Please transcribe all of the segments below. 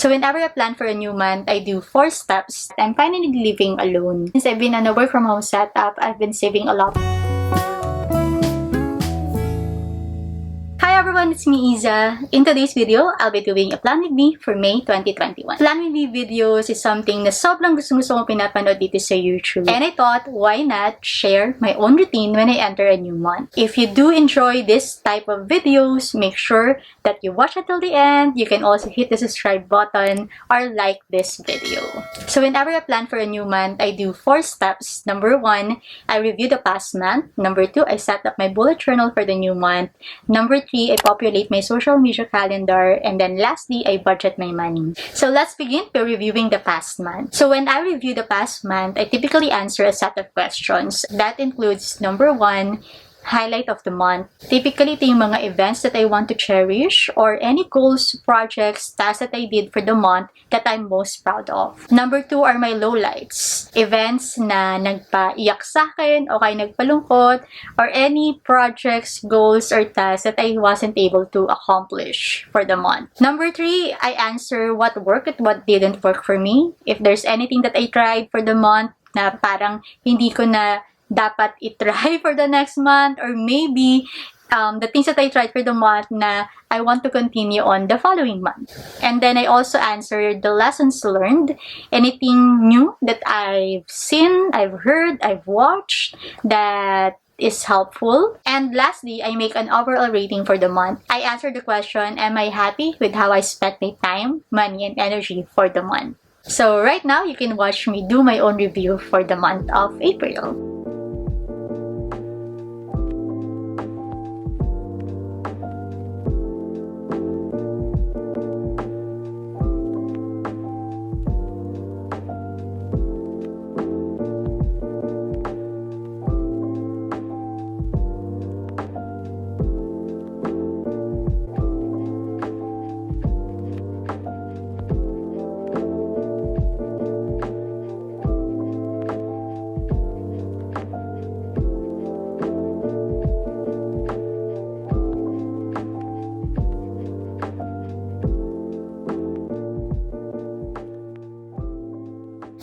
So whenever I plan for a new month, I do 4 steps. I'm finally living alone. Since I've been on a work from home setup, I've been saving a lot. Hi everyone, it's me Izza. In today's video, I'll be doing a plan with me for May 2021. Plan with me videos is something na sobrang gusto kong pinapanood dito sa YouTube. And I thought, why not share my own routine when I enter a new month? If you do enjoy this type of videos, make sure that you watch until the end. You can also hit the subscribe button or like this video. So whenever I plan for a new month, I do 4 steps. Number 1, I review the past month. Number 2, I set up my bullet journal for the new month. Number 3, I populate my social media calendar. And then lastly, I budget my money. So let's begin by reviewing the past month. So when I review the past month, I typically answer a set of questions. That includes number 1, highlight of the month. Typically, ito yung mga events that I want to cherish or any goals, projects, tasks that I did for the month that I'm most proud of. Number 2 are my lowlights. Events na nagpaiyak sa akin o kaya nagpalungkot or any projects, goals, or tasks that I wasn't able to accomplish for the month. Number 3, I answer what worked and what didn't work for me. If there's anything that I tried for the month na parang hindi ko na dapat i-try for the next month, or maybe the things that I tried for the month na I want to continue on the following month. And then I also answer the lessons learned, anything new that I've seen, I've heard, I've watched that is helpful. And lastly, I make an overall rating for the month. I answer the question, am I happy with how I spent my time, money, and energy for the month? So right now, you can watch me do my own review for the month of April.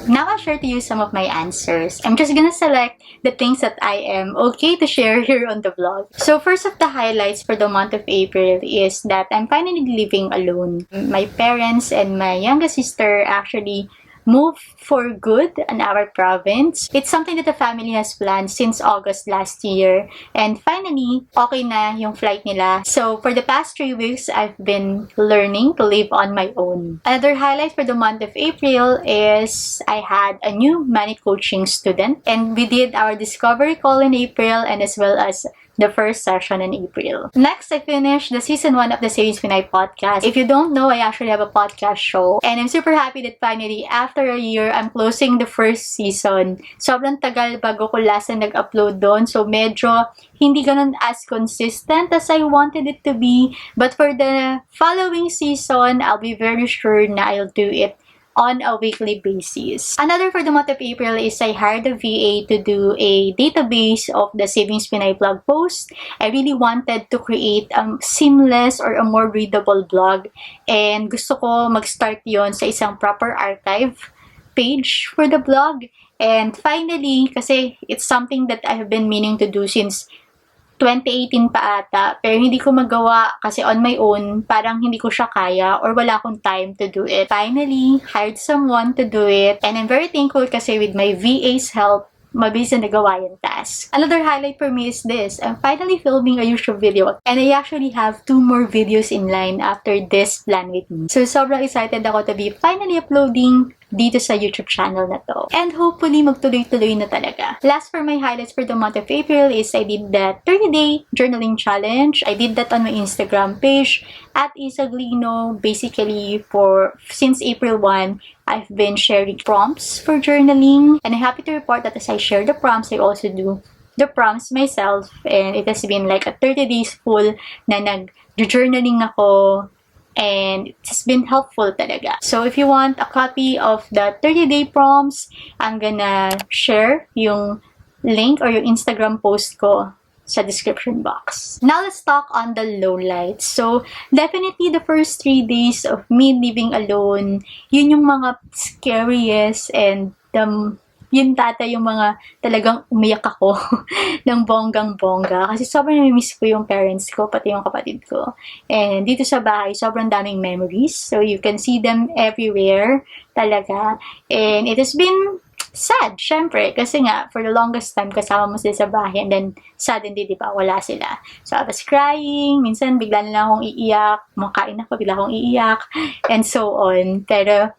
Now I'll share to you some of my answers. I'm just gonna select the things that I am okay to share here on the vlog. So first of the highlights for the month of April is that I'm finally living alone. My parents and my youngest sister actually moved for good in our province. It's something that the family has planned since August last year. And finally, okay na yung flight nila. So for the past 3 weeks, I've been learning to live on my own. Another highlight for the month of April is I had a new money coaching student. And we did our discovery call in April and as well as the first session in April. Next, I finished the season 1 of the Savings Pinay podcast. If you don't know, I actually have a podcast show. And I'm super happy that finally, after a year, I'm closing the first season. Sobrang tagal bago ko last na nag-upload doon. So medyo hindi ganun as consistent as I wanted it to be. But for the following season, I'll be very sure na I'll do it on a weekly basis. Another for the month of April is I hired a VA to do a database of the Savings Pinay blog post. I really wanted to create a seamless or a more readable blog, and gusto ko mag-start yon sa isang proper archive page for the blog. And finally, kasi it's something that I have been meaning to do since 2018 pa ata, pero hindi ko magawa kasi on my own, parang hindi ko siya kaya or wala akong time to do it. Finally, hired someone to do it, and I'm very thankful kasi with my VA's help, mabilis na nagawa yung task. Another highlight for me is this. I'm finally filming a YouTube video, and I actually have 2 more videos in line after this plan with me. So sobrang excited ako to be finally uploading dito sa YouTube channel na to. And hopefully, magtuloy-tuloy na talaga. Last for my highlights for the month of April is I did the 30-day journaling challenge. I did that on my Instagram page at Izza Glino. Basically, since April 1, I've been sharing prompts for journaling. And I'm happy to report that as I share the prompts, I also do the prompts myself. And it has been like a 30 days full na nag-journaling ako. And it's been helpful talaga. So if you want a copy of the 30-day prompts, I'm gonna share yung link or yung Instagram post ko sa description box. Now, let's talk on the lowlights. So, definitely the first 3 days of me living alone, yun yung mga scariest and yun yung mga talagang umiyak ako ng bonggang-bongga. Kasi sobrang namimiss ko yung parents ko, pati yung kapatid ko. And dito sa bahay, sobrang daming memories. So, you can see them everywhere talaga. And it has been sad, syempre, kasi nga, for the longest time, kasama mo sila sa bahay, and then, suddenly, di ba, wala sila. So, I was crying, minsan, bigla na lang akong iiyak, makain ako, bigla akong iiyak, and so on. Pero,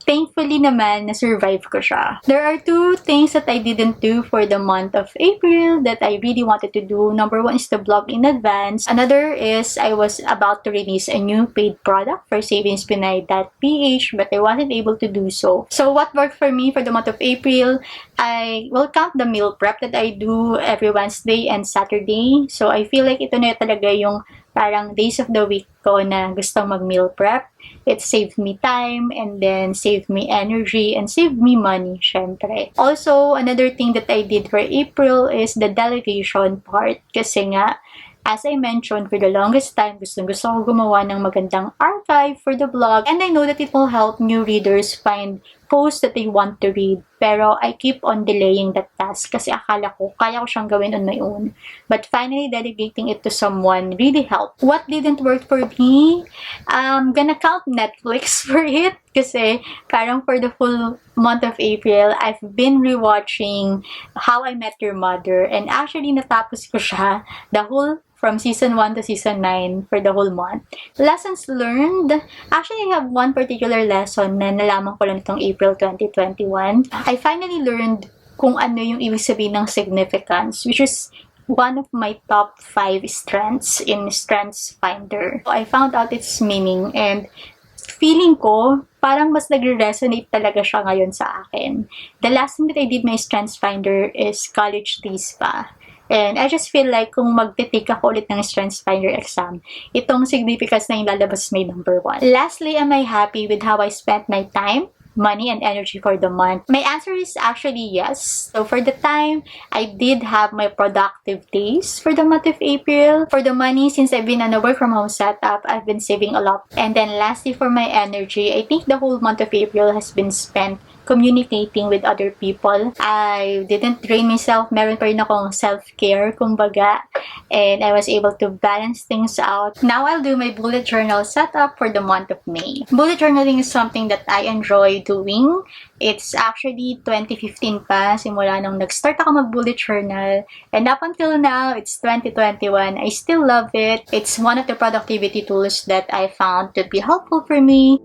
thankfully naman, na-survive ko siya. There are 2 things that I didn't do for the month of April that I really wanted to do. Number 1 is to blog in advance. Another is I was about to release a new paid product for savingspinay.ph, but I wasn't able to do so. So what worked for me for the month of April, I will count the meal prep that I do every Wednesday and Saturday. So I feel like ito na talaga yung parang days of the week ko na gustong mag-meal prep. It saved me time and then saved me energy and saved me money, syempre. Also, another thing that I did for April is the delegation part. Kasi nga, as I mentioned, for the longest time, gusto ko gumawa ng magandang archive for the blog. And I know that it will help new readers find posts that they want to read. Pero I keep on delaying that task kasi akala ko kaya ko siyang gawin on my own. But finally, delegating it to someone really helped. What didn't work for me? I'm gonna count Netflix for it kasi parang for the full month of April, I've been rewatching How I Met Your Mother, and actually natapos ko siya the whole from season 1 to season 9 for the whole month. Lessons learned. Actually, I have one particular lesson na nalaman ko lang itong April 2021. I finally learned kung ano yung ibig sabihin ng significance, which is one of my top 5 strengths in Strengths Finder. So, I found out its meaning, and feeling ko, parang mas nagre-resonate talaga siya ngayon sa akin. The last thing that I did my Strengths Finder is college days pa. And I just feel like kung magte-take ako ulit ng Strengths Finder exam, itong significance na yung lalabas may number 1. Lastly, am I happy with how I spent my time, money, and energy for the month? My answer is actually yes. So for the time, I did have my productive days for the month of April. For the money, since I've been on a work from home setup, I've been saving a lot. And then lastly, for my energy, I think the whole month of April has been spent communicating with other people. I didn't drain myself. Meron pa rin akong self-care, kumbaga. And I was able to balance things out. Now, I'll do my bullet journal setup for the month of May. Bullet journaling is something that I enjoy doing. It's actually 2015 pa, simula nung nag-start ako mag-bullet journal. And up until now, it's 2021. I still love it. It's one of the productivity tools that I found to be helpful for me.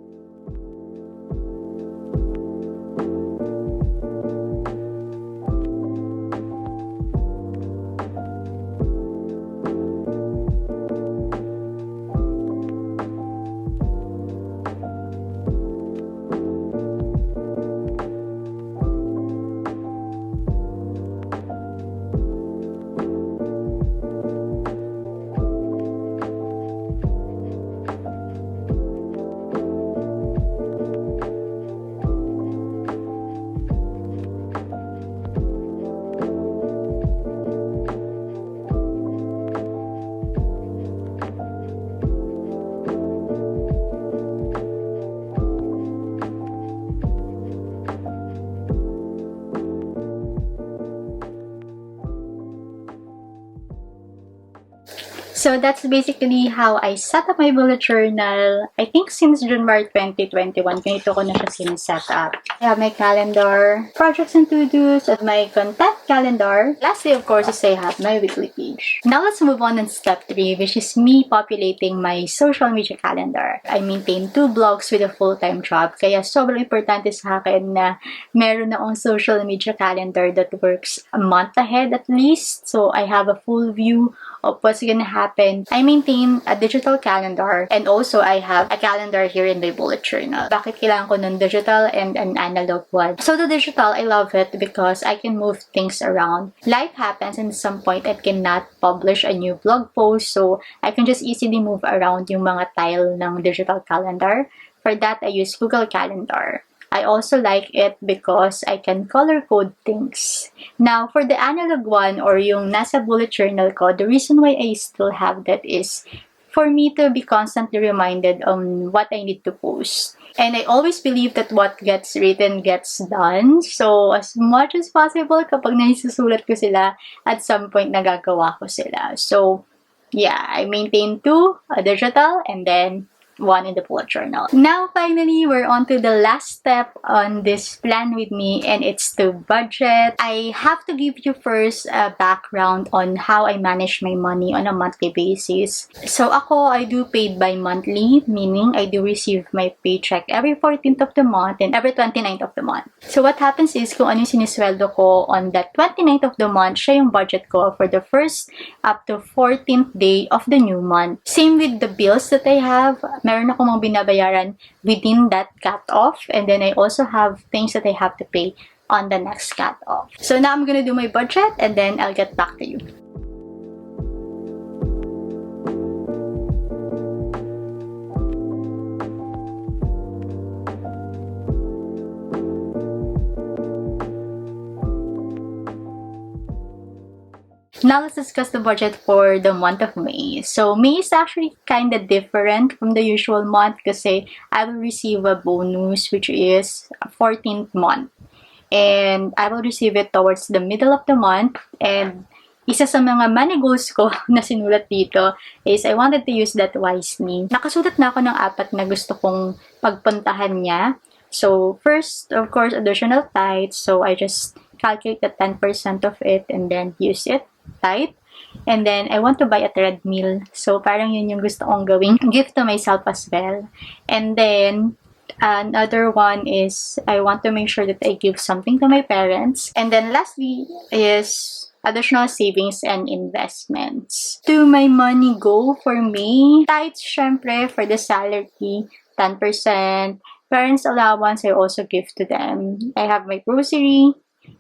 So that's basically how I set up my bullet journal. I think since January 2021, ganito ko na siya sineset up. I have my calendar, projects and to-dos, and my contact calendar. Lastly, of course, is I have my weekly page. Now let's move on step 3, which is me populating my social media calendar. I maintain 2 blogs with a full-time job, kaya sobrang importante sa akin na meron na akong social media calendar that works a month ahead at least. So I have a full view of what's gonna happen. I maintain a digital calendar, and also I have a calendar here in my bullet journal. Bakit kailangan ko ng digital and an analog one? So the digital, I love it because I can move things around. Life happens, and at some point I cannot publish a new blog post, so I can just easily move around yung mga tile ng digital calendar. For that, I use Google Calendar. I also like it because I can color code things. Now, for the analog one or yung nasa bullet journal ko, the reason why I still have that is for me to be constantly reminded on what I need to post. And I always believe that what gets written gets done. So, as much as possible, kapag naisusulat ko sila, at some point nagagawa ko sila. So, yeah, I maintain 2, a digital, and then 1 in the bullet journal. Now, finally, we're on to the last step on this plan with me, and it's to budget. I have to give you first a background on how I manage my money on a monthly basis. So, ako, I do paid by monthly, meaning I do receive my paycheck every 14th of the month and every 29th of the month. So, what happens is, kung ano yung sinisweldo ko on that 29th of the month, siya yung budget ko for the first up to 14th day of the new month. Same with the bills that I have. Meron ako mga binabayaran within that cut-off, and then I also have things that I have to pay on the next cut-off. So now I'm gonna do my budget, and then I'll get back to you. Now let's discuss the budget for the month of May. So May is actually kind of different from the usual month kasi I will receive a bonus which is 14th month. And I will receive it towards the middle of the month. And isa sa mga money goals ko na sinulat dito is I wanted to use that wisely. Nakasulat na ako ng 4 na gusto kong pagpuntahan niya. So first, of course, additional tithes. So I just calculate the 10% of it and then use it. Type. And then, I want to buy a treadmill. So, parang yun yung gusto kong gawing gift to myself as well. And then, another one is, I want to make sure that I give something to my parents. And then, lastly is additional savings and investments. To my money go for me, tithes, syempre, for the salary, 10%. Parents' allowance, I also give to them. I have my grocery,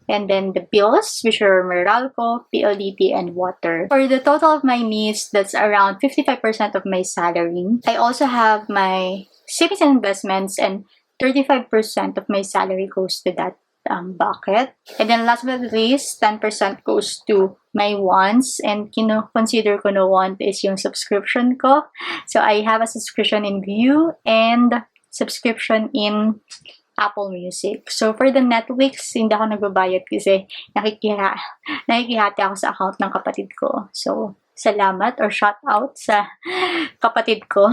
and then the bills, which are Meralco, PLDT, and water. For the total of my needs, that's around 55% of my salary. I also have my savings and investments, and 35% of my salary goes to that bucket. And then last but not least, 10% goes to my wants, and consider ko na want is yung subscription ko. So I have a subscription in View and subscription in Apple Music. So, for the Netflix, hindi ako nagbabayad kasi nakikihati ako sa account ng kapatid ko. So, salamat or shout out sa kapatid ko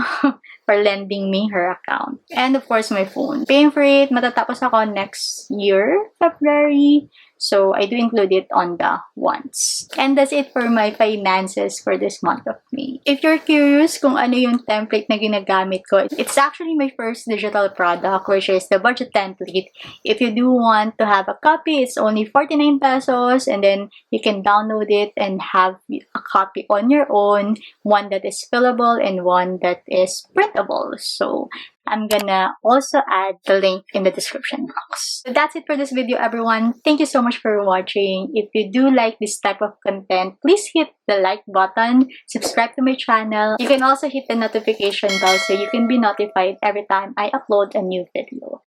for lending me her account. And of course, my phone. Paying for it, matatapos ako next year, February. So, I do include it on the wants. And that's it for my finances for this month of May. If you're curious kung ano yung template na ginagamit ko, it's actually my first digital product, which is the budget template. If you do want to have a copy, it's only 49 pesos, and then you can download it and have a copy on your own, one that is fillable and one that is printable. So, I'm gonna also add the link in the description box. So that's it for this video, everyone. Thank you so much for watching. If you do like this type of content, please hit the like button, subscribe to my channel. You can also hit the notification bell so you can be notified every time I upload a new video.